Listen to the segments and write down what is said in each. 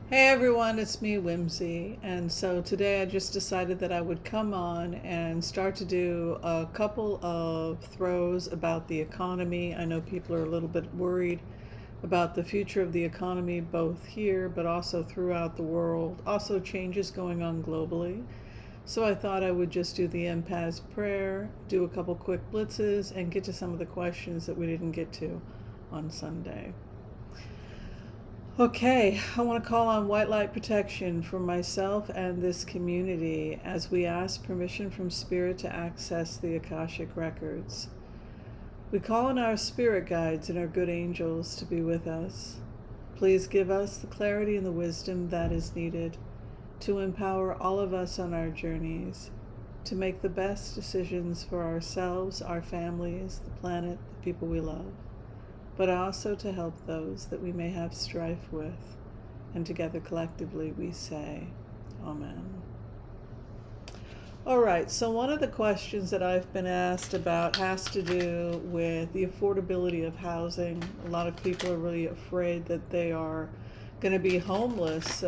Hey everyone, it's me, Whimsy. And so today I just decided that I would come on and start to do a couple of throws about the economy. I know people are a little bit worried about the future of the economy, both here but also throughout the world. Also, changes going on globally. So I thought I would just do the empath's prayer, do a couple quick blitzes, and get to some of the questions that we didn't get to on Sunday. Okay, I want to call on white light protection for myself and this community as we ask permission from Spirit to access the Akashic records. We call on our spirit guides and our good angels to be with us. Please give us the clarity and the wisdom that is needed to empower all of us on our journeys, to make the best decisions for ourselves, our families, the planet, the people we love, but also to help those that we may have strife with. And together collectively we say, Amen. All right, so one of the questions that I've been asked about has to do with the affordability of housing. A lot of people are really afraid that they are going to be homeless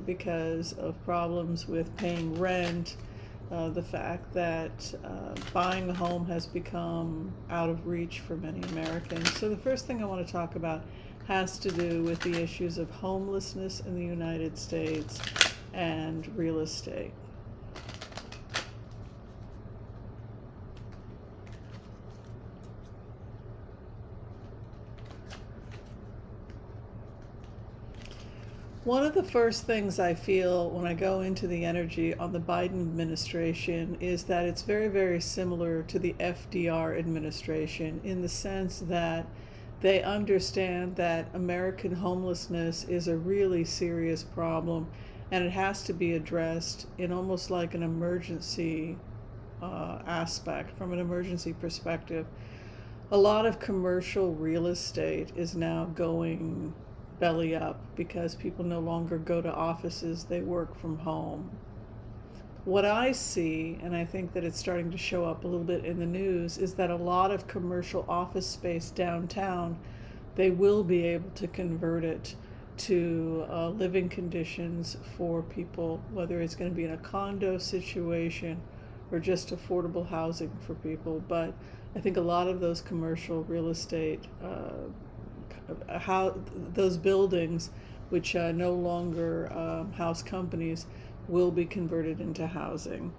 because of problems with paying rent. The fact that buying a home has become out of reach for many Americans. So the first thing I want to talk about has to do with the issues of homelessness in the United States and real estate. One of the first things I feel when I go into the energy on the Biden administration is that it's very, very similar to the FDR administration in the sense that they understand that American homelessness is a really serious problem and it has to be addressed in almost like an emergency aspect, from an emergency perspective. A lot of commercial real estate is now going belly up because people no longer go to offices, they work from home. What I see, and I think that it's starting to show up a little bit in the news, is that a lot of commercial office space downtown, they will be able to convert it to living conditions for people, whether it's going to be in a condo situation or just affordable housing for people. But I think a lot of those commercial real estate how those buildings which no longer house companies will be converted into housing.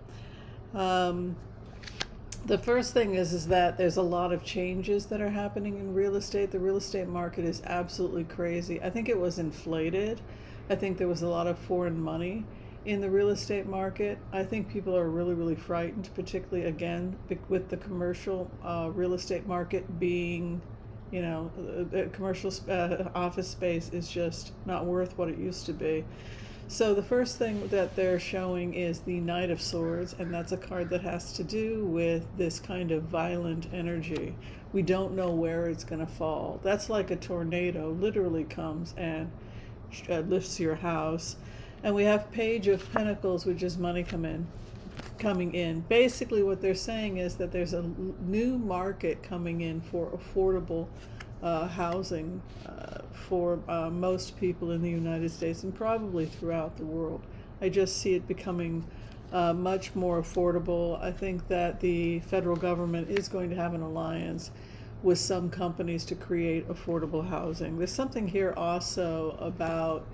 The first thing is that there's a lot of changes that are happening in real estate. The real estate market is absolutely crazy. I think it was inflated. I think there was a lot of foreign money in the real estate market. I think people are really, really frightened, particularly again with the commercial real estate market being, commercial office space is just not worth what it used to be. So the first thing that they're showing is the Knight of Swords, and that's a card that has to do with this kind of violent energy. We don't know where it's going to fall. That's like a tornado, literally comes and lifts your house. And we have Page of Pentacles, which is money coming in. Basically what they're saying is that there's a new market coming in for affordable housing for most people in the United States and probably throughout the world. I just see it becoming much more affordable. I think that the federal government is going to have an alliance with some companies to create affordable housing. There's something here also about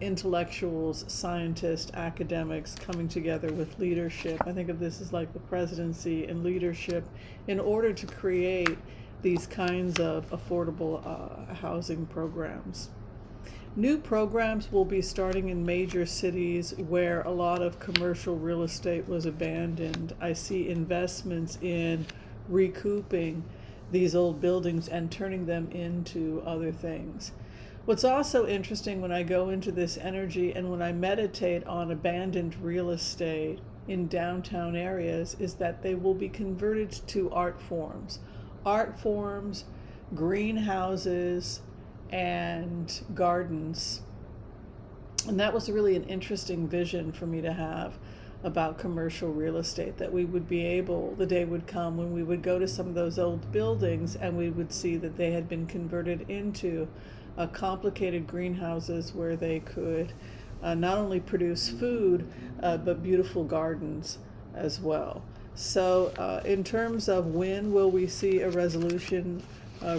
intellectuals, scientists, academics coming together with leadership. I think of this as like the presidency and leadership in order to create these kinds of affordable housing programs. New programs will be starting in major cities where a lot of commercial real estate was abandoned. I see investments in recouping these old buildings and turning them into other things. What's also interesting when I go into this energy and when I meditate on abandoned real estate in downtown areas is that they will be converted to art forms. Art forms, greenhouses, and gardens. And that was really an interesting vision for me to have about commercial real estate, that we would be able, the day would come when we would go to some of those old buildings and we would see that they had been converted into complicated greenhouses where they could not only produce food but beautiful gardens as well. So in terms of when will we see a resolution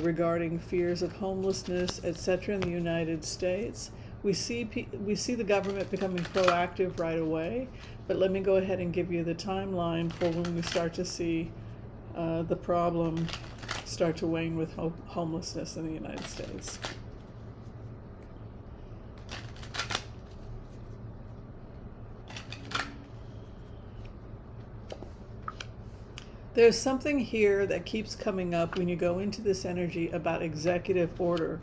regarding fears of homelessness, etc., in the United States, we see the government becoming proactive right away, but let me go ahead and give you the timeline for when we start to see the problem start to wane with homelessness in the United States. There's something here that keeps coming up when you go into this energy about executive order,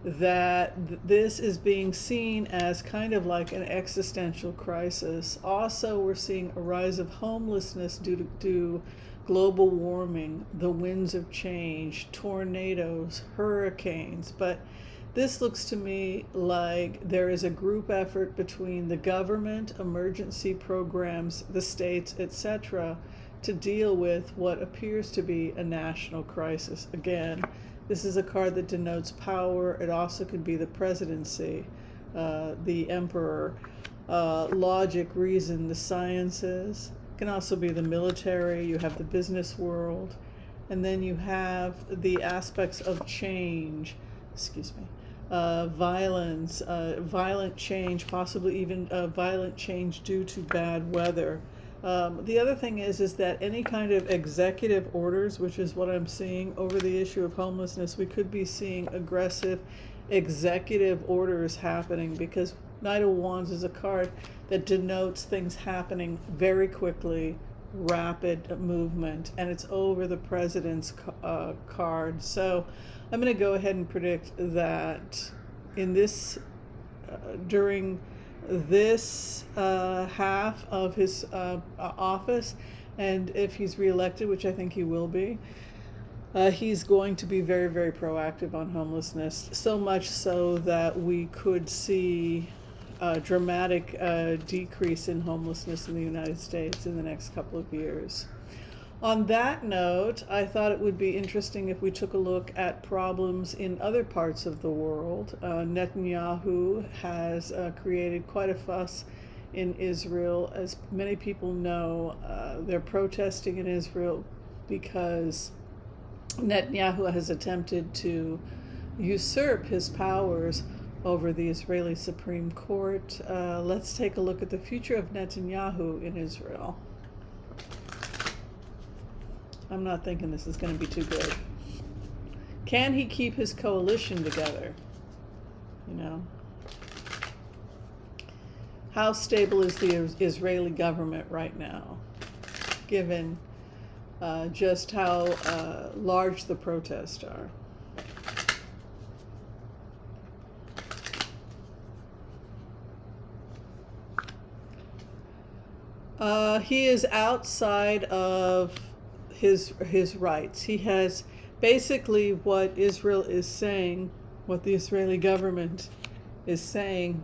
that this is being seen as kind of like an existential crisis. Also, we're seeing a rise of homelessness due to global warming, the winds of change, tornadoes, hurricanes. But this looks to me like there is a group effort between the government, emergency programs, the states, etc., to deal with what appears to be a national crisis. Again, this is a card that denotes power. It also could be the presidency, the emperor, logic, reason, the sciences. It can also be the military. You have the business world. And then you have the aspects of change, violence, violent change, possibly even violent change due to bad weather. The other thing is that any kind of executive orders, which is what I'm seeing over the issue of homelessness, we could be seeing aggressive executive orders happening, because Knight of Wands is a card that denotes things happening very quickly, rapid movement, and it's over the president's card. So I'm going to go ahead and predict that in this, during this half of his office, and if he's reelected, which I think he will be, he's going to be very, very proactive on homelessness, so much so that we could see a dramatic decrease in homelessness in the United States in the next couple of years. On that note, I thought it would be interesting if we took a look at problems in other parts of the world. Netanyahu has created quite a fuss in Israel. As many people know, they're protesting in Israel because Netanyahu has attempted to usurp his powers over the Israeli Supreme Court. Let's take a look at the future of Netanyahu in Israel. I'm not thinking this is going to be too good. Can he keep his coalition together? You know, how stable is the Israeli government right now, given just how large the protests are? He is outside of his rights. He has basically what Israel is saying, what the Israeli government is saying.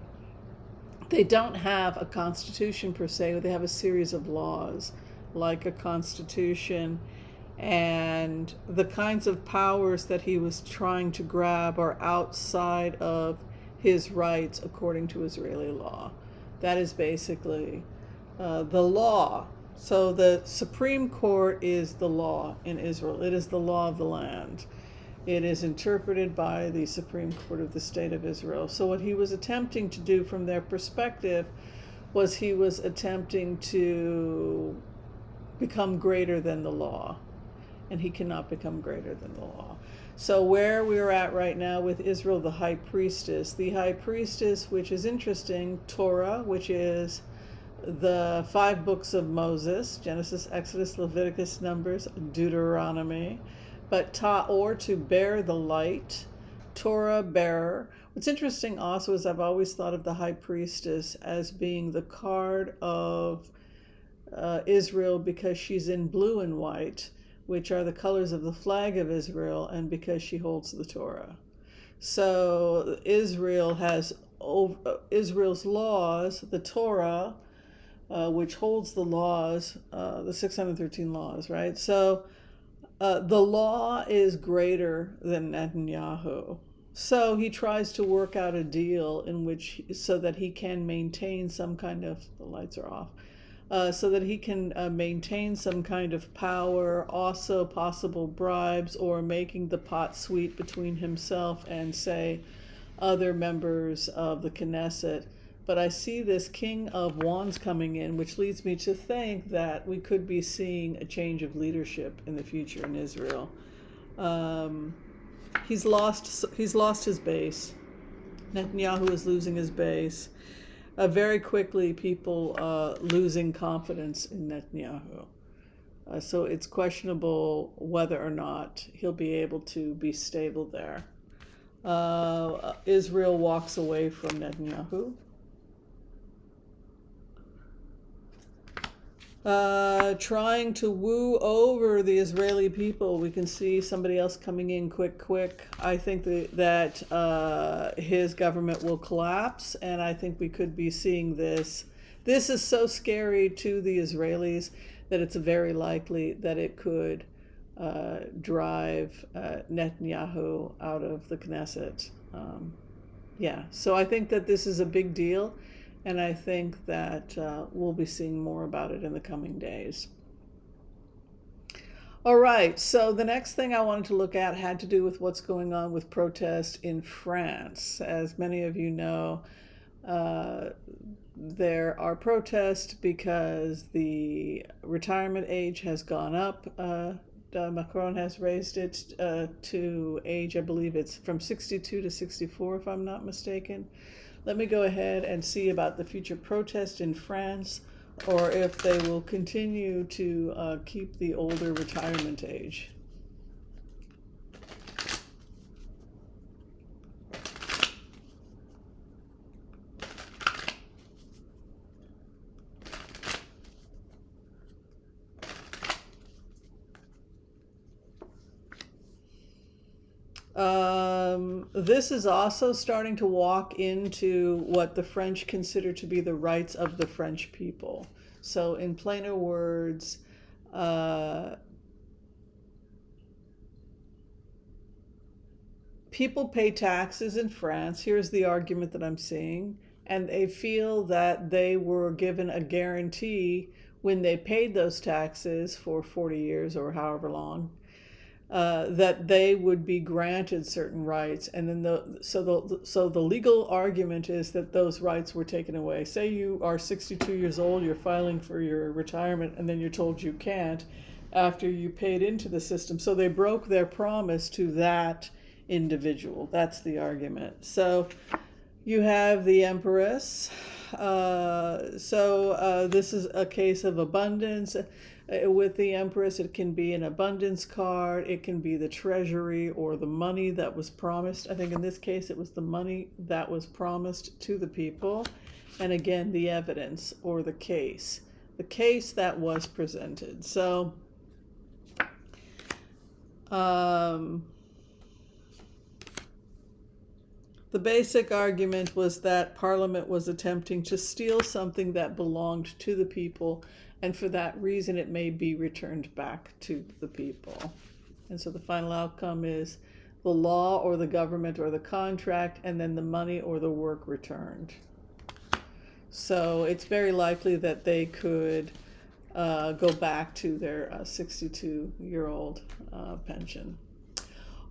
They don't have a constitution per se, they have a series of laws like a constitution, and the kinds of powers that he was trying to grab are outside of his rights according to Israeli law. That is basically the law. So the Supreme Court is the law in Israel. It is the law of the land. It is interpreted by the Supreme Court of the State of Israel. So what he was attempting to do from their perspective was he was attempting to become greater than the law. And he cannot become greater than the law. So where we're at right now with Israel, the high priestess, which is interesting, Torah, which is the 5 books of Moses, Genesis, Exodus, Leviticus, Numbers, Deuteronomy, but or to bear the light, Torah bearer, What's interesting also is I've always thought of the high priestess as being the card of Israel because she's in blue and white, which are the colors of the flag of Israel, and because she holds the Torah. So Israel has Israel's laws, the Torah, which holds the laws, the 613 laws, right? So the law is greater than Netanyahu. So he tries to work out a deal in which, so that he can maintain some kind of, the lights are off, so that he can maintain some kind of power, also possible bribes, or making the pot sweet between himself and, say, other members of the Knesset. But I see this King of Wands coming in, which leads me to think that we could be seeing a change of leadership in the future in Israel. He's lost his base. Netanyahu is losing his base. Very quickly, people losing confidence in Netanyahu. So it's questionable whether or not he'll be able to be stable there. Israel walks away from Netanyahu. Trying to woo over the Israeli people. We can see somebody else coming in quick. I think that his government will collapse, and I think we could be seeing this. This is so scary to the Israelis that it's very likely that it could drive Netanyahu out of the Knesset. So I think that this is a big deal. And I think that we'll be seeing more about it in the coming days. All right, so the next thing I wanted to look at had to do with what's going on with protest in France. As many of you know, there are protests because the retirement age has gone up. Macron has raised it to age, I believe it's from 62 to 64, if I'm not mistaken. Let me go ahead and see about the future protest in France, or if they will continue to keep the older retirement age. This is also starting to walk into what the French consider to be the rights of the French people. So in plainer words, people pay taxes in France. Here's the argument that I'm seeing. And they feel that they were given a guarantee when they paid those taxes for 40 years or however long, that they would be granted certain rights, and then so the legal argument is that those rights were taken away. Say you are 62 years old, you're filing for your retirement, and then you're told you can't after you paid into the system. So they broke their promise to that individual. That's the argument. So you have the Empress. This is a case of abundance. With the Empress, it can be an abundance card, it can be the treasury or the money that was promised. I think in this case it was the money that was promised to the people. And again, the evidence or the case that was presented. So the basic argument was that Parliament was attempting to steal something that belonged to the people, and for that reason it may be returned back to the people. And so the final outcome is the law or the government or the contract, and then the money or the work returned. So it's very likely that they could go back to their 62-year-old pension.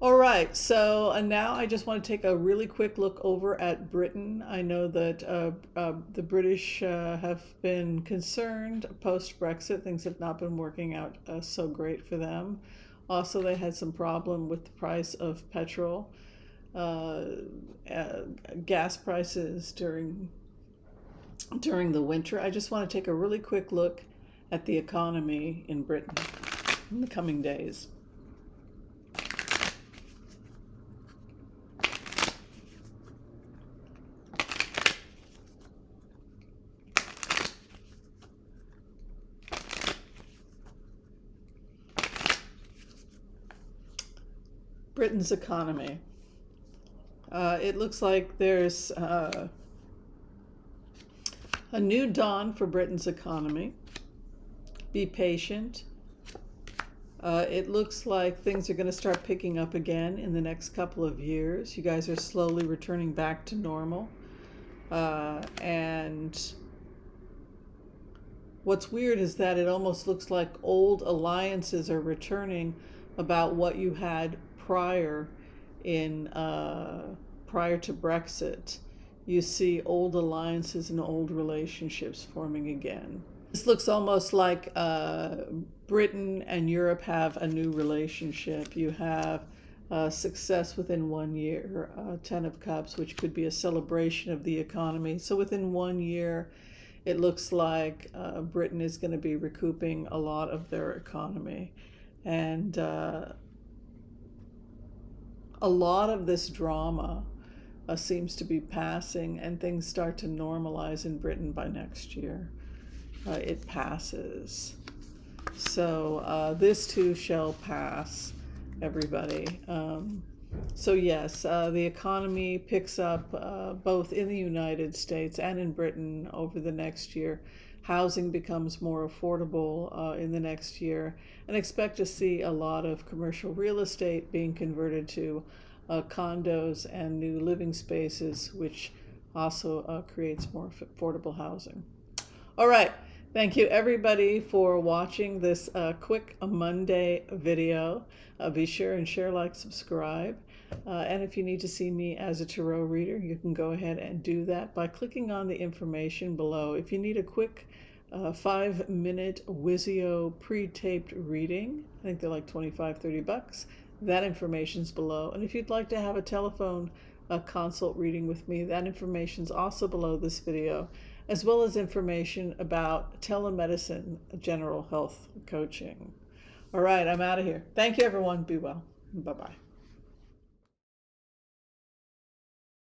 All right, so now I just want to take a really quick look over at Britain. I know that the British have been concerned post-Brexit. Things have not been working out so great for them. Also, they had some problem with the price of petrol, gas prices during the winter. I just want to take a really quick look at the economy in Britain in the coming days. Britain's economy. It looks like there's a new dawn for Britain's economy. Be patient. It looks like things are going to start picking up again in the next couple of years. You guys are slowly returning back to normal. And what's weird is that it almost looks like old alliances are returning about what you had prior to Brexit. You see old alliances and old relationships forming again. This looks almost like Britain and Europe have a new relationship. You have success within 1 year, 10 of Cups, which could be a celebration of the economy. So within 1 year, it looks like Britain is going to be recouping a lot of their economy. And a lot of this drama seems to be passing, and things start to normalize in Britain by next year. It passes. So this too shall pass, everybody. So yes, the economy picks up both in the United States and in Britain over the next year. Housing becomes more affordable in the next year, and expect to see a lot of commercial real estate being converted to condos and new living spaces, which also creates more affordable housing. All right. Thank you everybody for watching this quick Monday video. Be sure and share, like, subscribe. And if you need to see me as a tarot reader, you can go ahead and do that by clicking on the information below. If you need a quick 5-minute Wizio pre-taped reading, I think they're like $25-30. That information's below. And if you'd like to have a telephone consult reading with me, that information's also below this video, as well as information about telemedicine, general health coaching. All right, I'm out of here. Thank you, everyone. Be well. Bye-bye.